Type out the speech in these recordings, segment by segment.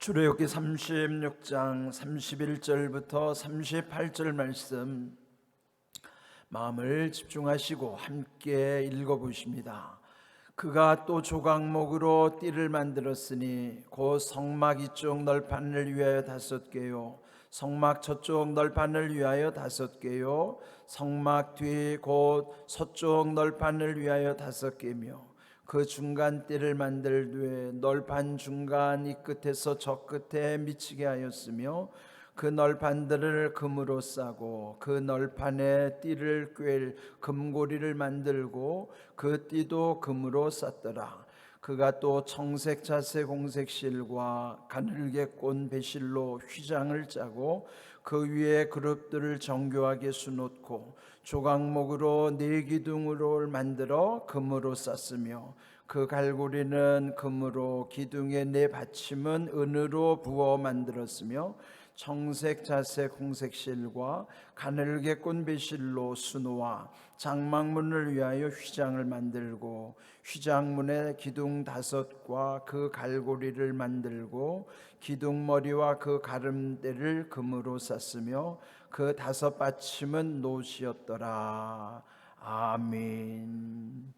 출애굽기 36장 31절부터 38절 말씀 마음을 집중하시고 함께 읽어보십니다. 그가 또 조각목으로 띠를 만들었으니 곧 성막 이쪽 널판을 위하여 5개요 성막 저쪽 널판을 위하여 5개요 성막 뒤 곧 서쪽 널판을 위하여 5개며 그 중간 띠를 만들되 널판 중간 이 끝에서 저 끝에 미치게 하였으며 그 널판들을 금으로 싸고 그 널판에 띠를 꿰 금고리를 만들고 그 띠도 금으로 쌌더라. 그가 또 청색 자색 공색 실과 가늘게 꼰 배실로 휘장을 짜고 그 위에 그룹들을 정교하게 수놓고 조각목으로 4기둥으로 만들어 금으로 쌌으며 그 갈고리는 금으로 기둥의 4받침은 은으로 부어 만들었으며 청색 자색 홍색 실과 가늘게 꼰 배실로 수놓아 장막문을 위하여 휘장을 만들고 휘장문에 기둥 5과 그 갈고리를 만들고 기둥머리와 그 가름대를 금으로 쌌으며 그 5받침은 노시였더라. 아멘.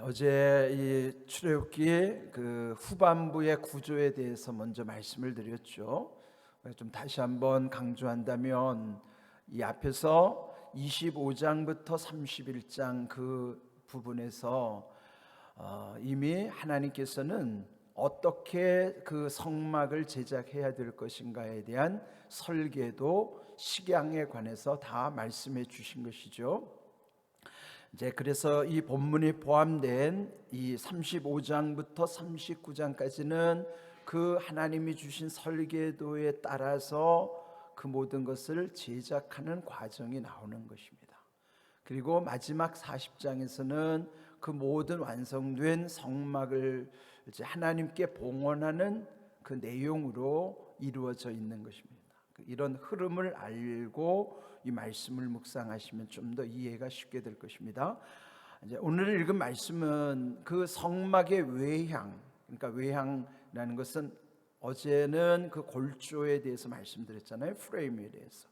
어제 이 출애굽기 그 후반부의 구조에 대해서 먼저 말씀을 드렸죠. 좀 다시 한번 강조한다면 이 앞에서 25장부터 31장 그 부분에서 이미 하나님께서는 어떻게 그 성막을 제작해야 될 것인가에 대한 설계도 식양에 관해서 다 말씀해 주신 것이죠. 이제 그래서 이 본문이 포함된 이 35장부터 39장까지는 그 하나님이 주신 설계도에 따라서 그 모든 것을 제작하는 과정이 나오는 것입니다. 그리고 마지막 40장에서는 그 모든 완성된 성막을 이제 하나님께 봉헌하는 그 내용으로 이루어져 있는 것입니다. 이런 흐름을 알고 이 말씀을 묵상하시면 좀 더 이해가 쉽게 될 것입니다. 이제 오늘 읽은 말씀은 그 성막의 외향, 그러니까 외향이라는 것은 어제는 그 골조에 대해서 말씀드렸잖아요. 프레임에 대해서.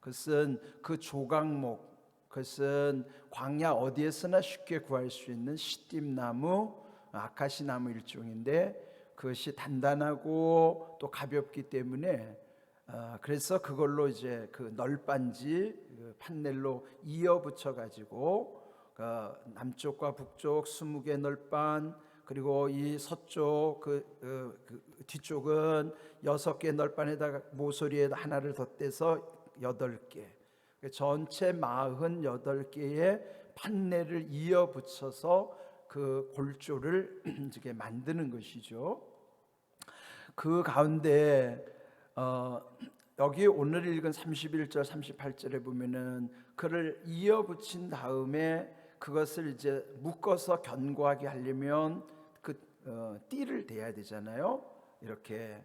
그것은 그 조각목, 그것은 광야 어디에서나 쉽게 구할 수 있는 시띠나무, 아카시나무 일종인데 그것이 단단하고 또 가볍기 때문에 그래서 그걸로 이제 그 널빤지 판넬로 이어 붙여 가지고 남쪽과 북쪽 20개 널빤, 그리고 이 서쪽 그 뒤쪽은 6개 널빤에다가 모서리에 하나를 덧대서 8개, 전체 48개의 판넬을 이어 붙여서 그 골조를 이렇게 만드는 것이죠. 그 가운데 여기 오늘 읽은 31절 38절에 보면은 그를 이어붙인 다음에 그것을 이제 묶어서 견고하게 하려면 그 띠를 대야 되잖아요. 이렇게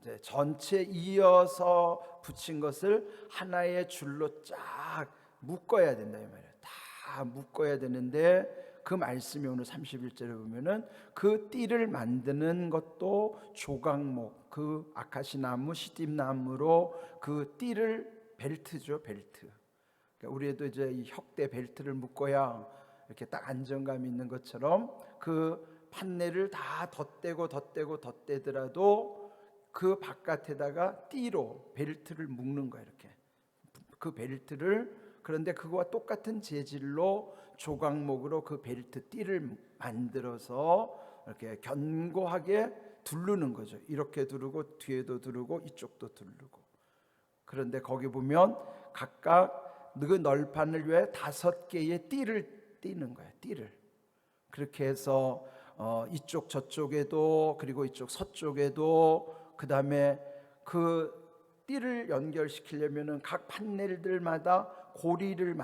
이제 전체 이어서 붙인 것을 하나의 줄로 쫙 묶어야 된다 이 말이에요. 다 묶어야 되는데 그 말씀이 오늘 31절에 보면은 그 띠를 만드는 것도 조각목, 그 아카시나무, 시띠나무로 그 띠를 벨트죠, 벨트. 그러니까 우리도 이제 이 혁대 벨트를 묶어야 이렇게 딱 안정감이 있는 것처럼 그 판넬을 다 덧대더라도 그 바깥에다가 띠로 벨트를 묶는 거야, 이렇게. 그 벨트를, 그런데 그거와 똑같은 재질로 조각목으로 그 벨트 띠를 만들어서 이렇게 견고하게 두르는 거죠. 이렇게 두르고 뒤에도 두르고 이쪽도 두르고. 그런데 거기 보면 각각 그 널판을 위해 5개의 띠를 띠는 거예요. 띠를. 그렇게 해서 이쪽 저쪽에도, 그리고 이쪽 서쪽에도, 그 다음에 그 띠를 연결시키려면은 각 판넬들마다 고리를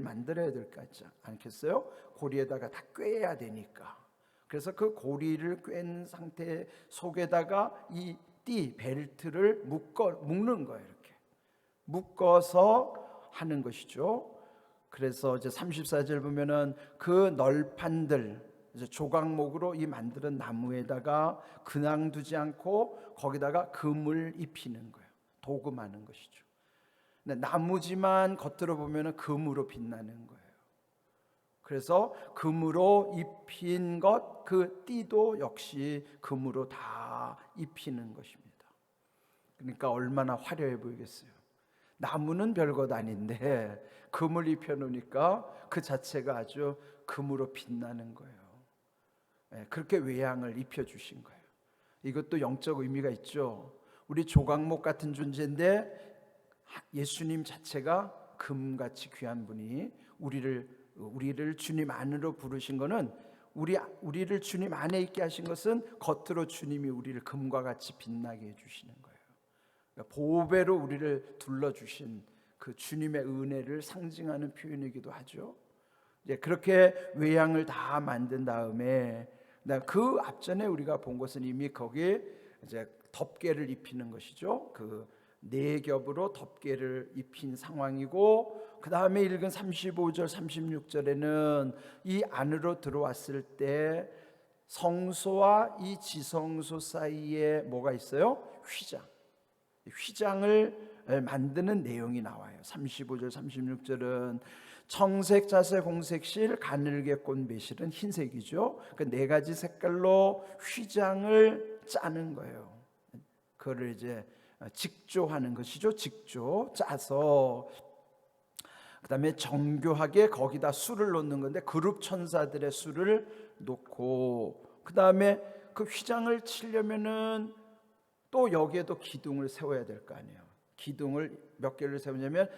만들어야 될 거 같지 않겠어요? 고리에다가 다 꿰야 되니까. 그래서 그 고리를 꿰는 상태 속에다가 이 띠 벨트를 묶는 거예요. 이렇게 묶어서 하는 것이죠. 그래서 이제 34절 보면은 그 널판들, 그래서 조각목으로 이 만드는 나무에다가 그냥 두지 않고 거기다가 금을 입히는 거예요. 도금하는 것이죠. 근데 나무지만 겉으로 보면은 금으로 빛나는 거예요. 그래서 금으로 입힌 것, 그 띠도 역시 금으로 다 입히는 것입니다. 그러니까 얼마나 화려해 보이겠어요. 나무는 별것 아닌데 금을 입혀 놓으니까 그 자체가 아주 금으로 빛나는 거예요. 그렇게 외양을 입혀 주신 거예요. 이것도 영적 의미가 있죠. 우리 조각목 같은 존재인데 예수님 자체가 금같이 귀한 분이 우리를 주님 안으로 부르신 것은 우리를 주님 안에 있게 하신 것은 겉으로 주님이 우리를 금과 같이 빛나게 해주시는 거예요. 그러니까 보배로 우리를 둘러주신 그 주님의 은혜를 상징하는 표현이기도 하죠. 이제 그렇게 외양을 다 만든 다음에 그 앞전에 우리가 본 것은 이미 거기에 이제 덮개를 입히는 것이죠. 그 네 겹으로 덮개를 입힌 상황이고, 그 다음에 읽은 35절 36절에는 이 안으로 들어왔을 때 성소와 이 지성소 사이에 뭐가 있어요? 휘장을 만드는 내용이 나와요. 35절 36절은 청색, 자색, 홍색실, 가늘게 꼰 매실은 흰색이죠. 그 네 가지 색깔로 휘장을 짜는 거예요. 그거를 이제 직조하는 것이죠. 직조 짜서 그다음에 정교하게 거기다 수를 놓는 건데 그룹 천사들의 수를 놓고, 그다음에 그 휘장을 치려면은 또 여기에도 기둥을 세워야 될 거 아니에요. 기둥을 몇 개를 세우냐면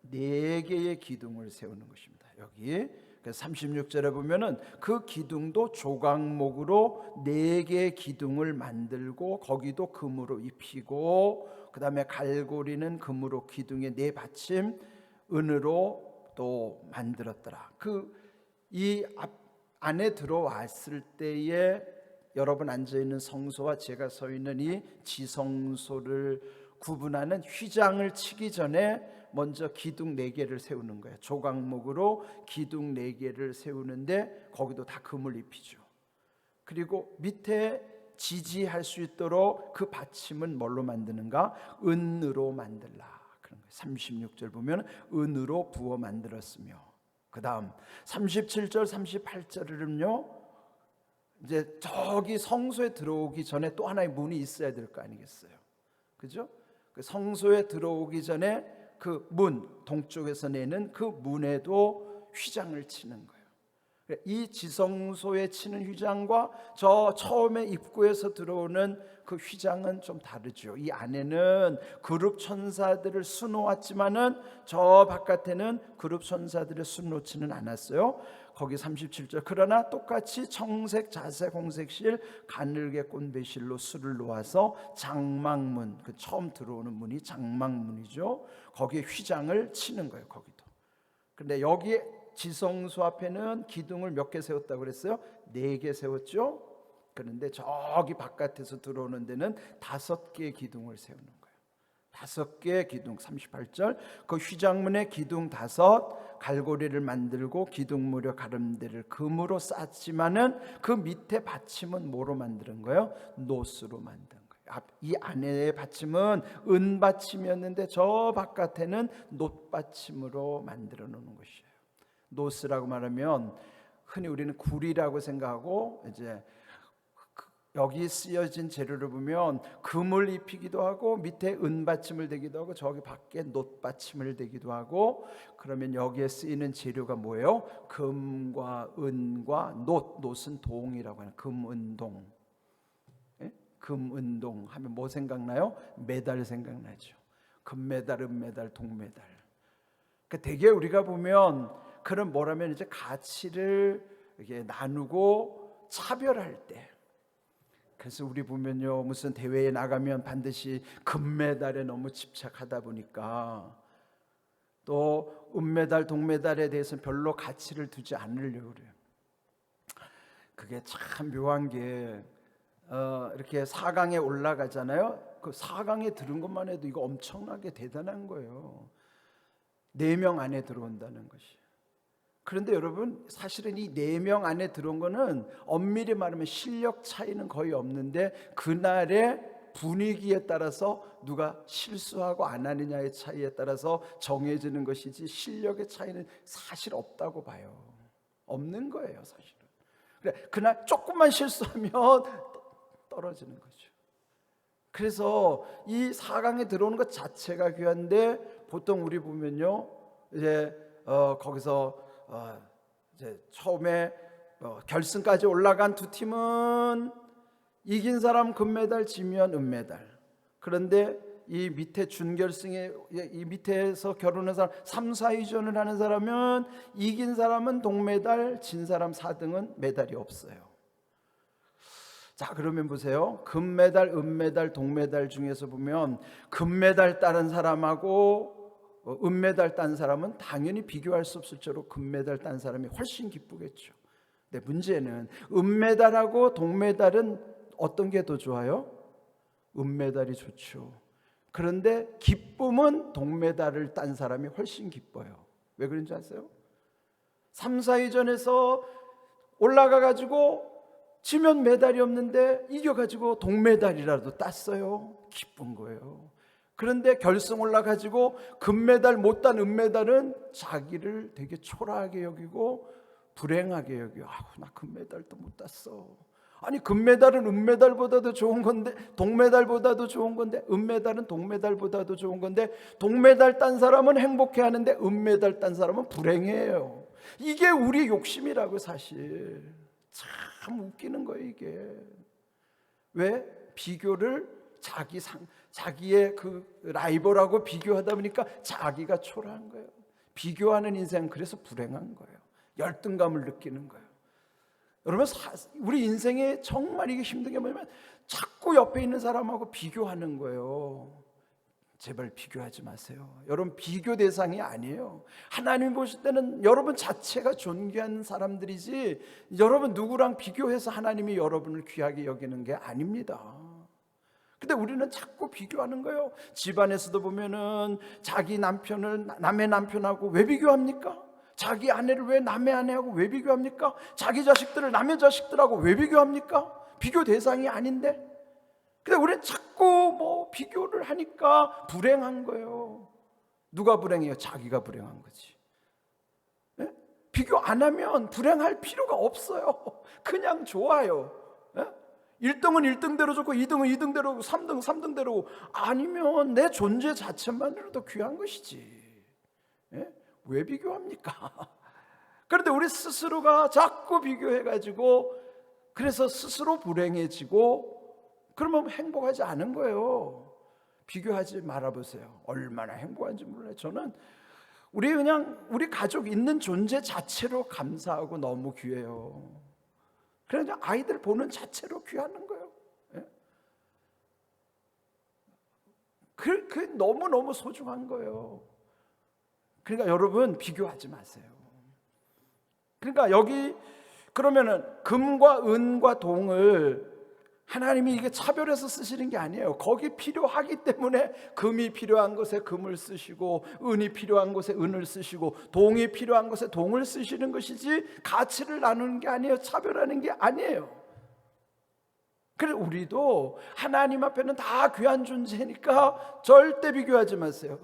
네 개의 기둥을 세우는 것입니다. 여기 36절에 보면은 그 기둥도 조각목으로 네 개의 기둥을 만들고 거기도 금으로 입히고, 그 다음에 갈고리는 금으로 기둥에 네 받침 은으로 또 만들었더라. 이 안에 들어왔을 때에 여러분 앉아 있는 성소와 제가 서 있는 이 지성소를 구분하는 휘장을 치기 전에 먼저 기둥 4개를 세우는 거예요. 조각목으로 기둥 4개를 세우는데 거기도 다 금을 입히죠. 그리고 밑에 지지할 수 있도록 그 받침은 뭘로 만드는가? 은으로 만들라. 그런 거예요. 36절 보면 은으로 부어 만들었으며, 그 다음 37절 38절은요, 이제 저기 성소에 들어오기 전에 또 하나의 문이 있어야 될 거 아니겠어요? 그죠? 그 성소에 들어오기 전에 그 문, 동쪽에서 내는 그 문에도 휘장을 치는 거예요. 이 지성소에 치는 휘장과 저 처음에 입구에서 들어오는 그 휘장은 좀 다르죠. 이 안에는 그룹 천사들을 수놓았지만은 저 바깥에는 그룹 천사들을 수놓지는 않았어요. 거기 37절 그러나 똑같이 청색, 자색, 홍색실, 가늘게 꼰 배실로 수를 놓아서 장막문, 그 처음 들어오는 문이 장막문이죠. 거기에 휘장을 치는 거예요. 거기도. 근데 여기 지성소 앞에는 기둥을 몇 개 세웠다고 그랬어요? 4개 세웠죠. 그런데 저기 바깥에서 들어오는 데는 5개의 기둥을 세우는 거예요. 5개의 기둥. 38절 그 휘장문에 기둥 5, 갈고리를 만들고 기둥무려 가름대를 금으로 쌓지만은 그 밑에 받침은 뭐로 만드는 거예요? 노스로 만든 거예요. 이 안에의 받침은 은 받침이었는데 저 바깥에는 놋 받침으로 만들어 놓는 것이에요. 노스라고 말하면 흔히 우리는 구리라고 생각하고, 이제 여기 쓰여진 재료를 보면 금을 입히기도 하고 밑에 은 받침을 대기도 하고 저기 밖에 놋 받침을 대기도 하고, 그러면 여기에 쓰이는 재료가 뭐예요? 금과 은과 놋은 동이라고 하는 금은동. 예? 금은동 하면 뭐 생각나요? 메달 생각나죠. 금메달, 은메달, 동메달. 그러니까 되게 우리가 보면 그런 뭐라면 이제 가치를 이렇게 나누고 차별할 때, 그래서 우리 보면요, 무슨 대회에 나가면 반드시 금메달에 너무 집착하다 보니까 또 은메달, 동메달에 대해서는 별로 가치를 두지 않으려고 그래요. 그게 참 묘한 게 이렇게 4강에 올라가잖아요. 그 4강에 들은 것만 해도 이거 엄청나게 대단한 거예요. 4명 안에 들어온다는 것이. 그런데 여러분, 사실은 이 4명 안에 들어온 거는 엄밀히 말하면 실력 차이는 거의 없는데 그날의 분위기에 따라서 누가 실수하고 안 하느냐의 차이에 따라서 정해지는 것이지 실력의 차이는 사실 없다고 봐요. 없는 거예요, 사실은. 그래, 그날 조금만 실수하면 떨어지는 거죠. 그래서 이 4강에 들어오는 것 자체가 귀한데, 보통 우리 보면요, 이제 거기서 이제 처음에 결승까지 올라간 두 팀은 이긴 사람 금메달, 지면 은메달. 그런데 이 밑에 준결승에 이 밑에서 결혼한 사람 3, 4위전을 하는 사람은 이긴 사람은 동메달, 진 사람 4등은 메달이 없어요. 자, 그러면 보세요. 금메달, 은메달, 동메달 중에서 보면 금메달 따는 사람하고 은메달 딴 사람은 당연히 비교할 수 없을 정도로 금메달 딴 사람이 훨씬 기쁘겠죠. 근데 문제는 은메달하고 동메달은 어떤 게 더 좋아요? 은메달이 좋죠. 그런데 기쁨은 동메달을 딴 사람이 훨씬 기뻐요. 왜 그런지 아세요? 3, 4위전에서 올라가가지고 지면 메달이 없는데 이겨가지고 동메달이라도 땄어요. 기쁜 거예요. 그런데 결승 올라가지고 금메달 못 딴 은메달은 자기를 되게 초라하게 여기고 불행하게 여기고, 나 금메달도 못 땄어. 아니, 금메달은 은메달보다도 좋은 건데, 동메달보다도 좋은 건데, 은메달은 동메달보다도 좋은 건데, 동메달 딴 사람은 행복해하는데 은메달 딴 사람은 불행해요. 이게 우리의 욕심이라고. 사실 참 웃기는 거예요, 이게. 왜? 비교를 자기의 그 라이벌하고 비교하다 보니까 자기가 초라한 거예요. 비교하는 인생, 그래서 불행한 거예요. 열등감을 느끼는 거예요. 여러분, 우리 인생에 정말 이게 힘든 게 뭐냐면 자꾸 옆에 있는 사람하고 비교하는 거예요. 제발 비교하지 마세요. 여러분, 비교 대상이 아니에요. 하나님 보실 때는 여러분 자체가 존귀한 사람들이지, 여러분 누구랑 비교해서 하나님이 여러분을 귀하게 여기는 게 아닙니다. 근데 우리는 자꾸 비교하는 거예요. 집안에서도 보면은 자기 남편을 남의 남편하고 왜 비교합니까? 자기 아내를 왜 남의 아내하고 왜 비교합니까? 자기 자식들을 남의 자식들하고 왜 비교합니까? 비교 대상이 아닌데. 근데 우리는 자꾸 비교를 하니까 불행한 거예요. 누가 불행해요? 자기가 불행한 거지. 네? 비교 안 하면 불행할 필요가 없어요. 그냥 좋아요. 네? 1등은 1등대로 좋고 2등은 2등대로, 3등은 3등대로, 아니면 내 존재 자체만으로도 귀한 것이지. 네? 왜 비교합니까? 그런데 우리 스스로가 자꾸 비교해가지고, 그래서 스스로 불행해지고, 그러면 행복하지 않은 거예요. 비교하지 말아보세요. 얼마나 행복한지 몰라요. 저는 우리 가족 있는 존재 자체로 감사하고 너무 귀해요. 그러니까 아이들 보는 자체로 귀하는 거예요. 그 너무너무 소중한 거예요. 그러니까 여러분, 비교하지 마세요. 그러니까 여기 그러면은 금과 은과 동을 하나님이 이게 차별해서 쓰시는 게 아니에요. 거기 필요하기 때문에 금이 필요한 곳에 금을 쓰시고, 은이 필요한 곳에 은을 쓰시고, 동이 필요한 곳에 동을 쓰시는 것이지, 가치를 나누는 게 아니에요. 차별하는 게 아니에요. 그래, 우리도 하나님 앞에는 다 귀한 존재니까 절대 비교하지 마세요.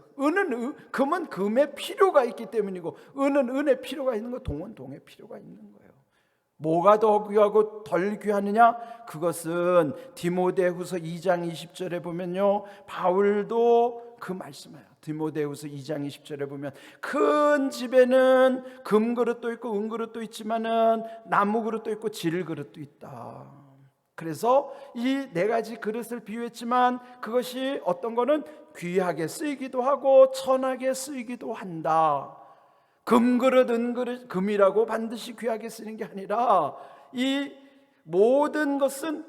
금은 금의 필요가 있기 때문이고, 은은 은의 필요가 있는 거, 동은 동의 필요가 있는 거예요. 뭐가 더 귀하고 덜 귀하느냐? 그것은 디모데후서 2장 20절에 보면요, 바울도 그 말씀이에요. 디모데후서 2장 20절에 보면 큰 집에는 금그릇도 있고 은그릇도 있지만은 나무그릇도 있고 질그릇도 있다. 그래서 이 4가지 그릇을 비유했지만 그것이 어떤 거는 귀하게 쓰이기도 하고 천하게 쓰이기도 한다. 금그릇, 은그릇, 금이라고 반드시 귀하게 쓰는 게 아니라 이 모든 것은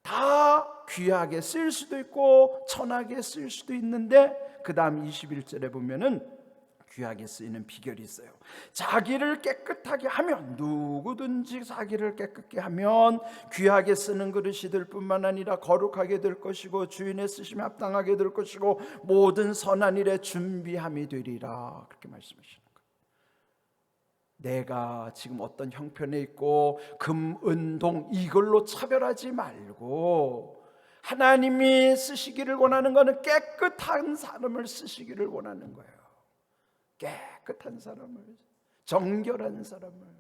다 귀하게 쓰일 수도 있고 천하게 쓰일 수도 있는데, 그 다음 21절에 보면은 귀하게 쓰이는 비결이 있어요. 자기를 깨끗하게 하면, 누구든지 자기를 깨끗게 하면 귀하게 쓰는 그릇이 될 뿐만 아니라 거룩하게 될 것이고 주인의 쓰심에 합당하게 될 것이고 모든 선한 일에 준비함이 되리라. 그렇게 말씀하시는 거예요. 내가 지금 어떤 형편에 있고 금, 은, 동 이걸로 차별하지 말고 하나님이 쓰시기를 원하는 것은 깨끗한 사람을 쓰시기를 원하는 거예요. 깨끗한 사람을, 정결한 사람을.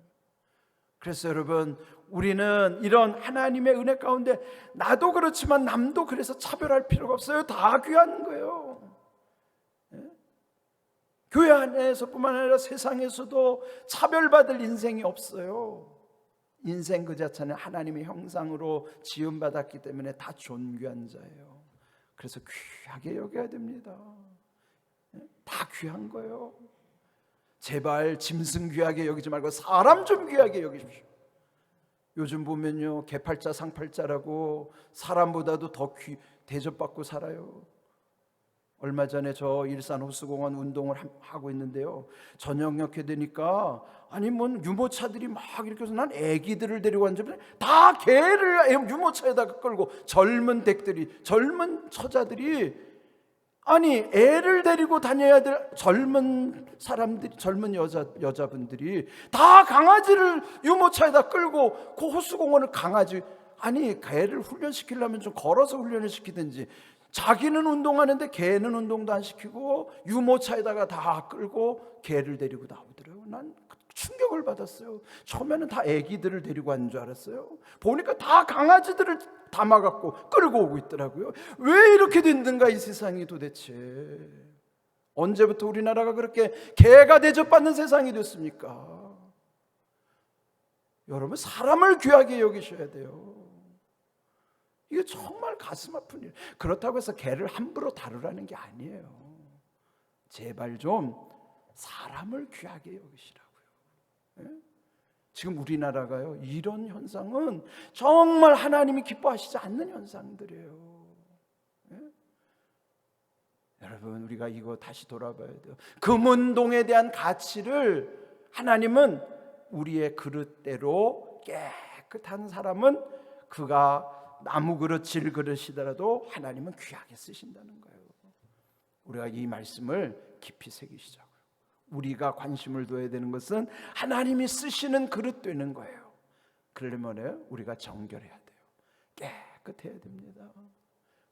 그래서 여러분, 우리는 이런 하나님의 은혜 가운데 나도 그렇지만 남도 그래서 차별할 필요가 없어요. 다 귀한 거예요. 교회 안에서뿐만 아니라 세상에서도 차별받을 인생이 없어요. 인생 그 자체는 하나님의 형상으로 지음받았기 때문에 다 존귀한 자예요. 그래서 귀하게 여겨야 됩니다. 다 귀한 거예요. 제발 짐승 귀하게 여기지 말고 사람 좀 귀하게 여기십시오. 요즘 보면요, 개팔자 상팔자라고 사람보다도 더 대접받고 살아요. 얼마 전에 저 일산 호수공원 운동을 하고 있는데요, 저녁녘에 되니까 아니 뭐 유모차들이 막 이렇게 해서 난 애기들을 데리고 왔는데 다 개를 유모차에다가 끌고 젊은 댁들이, 젊은 처자들이 아니 애를 데리고 다녀야 될 젊은 사람들이, 젊은 여자분들이 다 강아지를 유모차에다 끌고 그 호수공원을 강아지, 아니 개를 훈련시키려면 좀 걸어서 훈련을 시키든지, 자기는 운동하는데 개는 운동도 안 시키고 유모차에다가 다 끌고 개를 데리고 나오더라고요. 난 충격을 받았어요. 처음에는 다 애기들을 데리고 왔는 줄 알았어요. 보니까 다 강아지들을 담아갖고 끌고 오고 있더라고요. 왜 이렇게 됐는가 이 세상이 도대체. 언제부터 우리나라가 그렇게 개가 대접받는 세상이 됐습니까? 여러분, 사람을 귀하게 여기셔야 돼요. 이게 정말 가슴 아픈 일. 그렇다고 해서 개를 함부로 다루라는 게 아니에요. 제발 좀 사람을 귀하게 여기시라고요. 지금 우리나라가요, 이런 현상은 정말 하나님이 기뻐하시지 않는 현상들이에요. 여러분, 우리가 이거 다시 돌아봐야 돼요. 금은동에 대한 가치를 하나님은 우리의 그릇대로 깨끗한 사람은 그가 나무 그릇, 질 그릇이더라도 하나님은 귀하게 쓰신다는 거예요. 우리가 이 말씀을 깊이 새기시자고요. 우리가 관심을 둬야 되는 것은 하나님이 쓰시는 그릇 되는 거예요. 그러려면 우리가 정결해야 돼요. 깨끗해야 됩니다.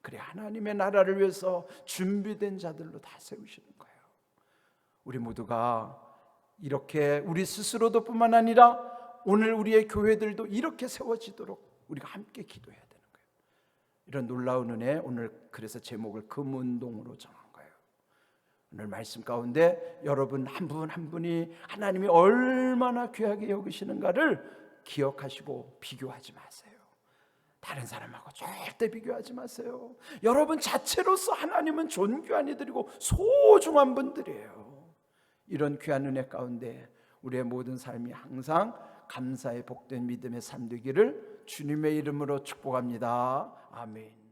그래 하나님의 나라를 위해서 준비된 자들로 다 세우시는 거예요. 우리 모두가 이렇게 우리 스스로도 뿐만 아니라 오늘 우리의 교회들도 이렇게 세워지도록 우리가 함께 기도해야 돼요. 이런 놀라운 은혜, 오늘 그래서 제목을 금운동으로 정한 거예요. 오늘 말씀 가운데 여러분 한 분 한 분이 하나님이 얼마나 귀하게 여기시는가를 기억하시고 비교하지 마세요. 다른 사람하고 절대 비교하지 마세요. 여러분 자체로서 하나님은 존귀한 이들이고 소중한 분들이에요. 이런 귀한 은혜 가운데 우리의 모든 삶이 항상 감사의 복된 믿음의 삶 되기를 주님의 이름으로 축복합니다. 아멘.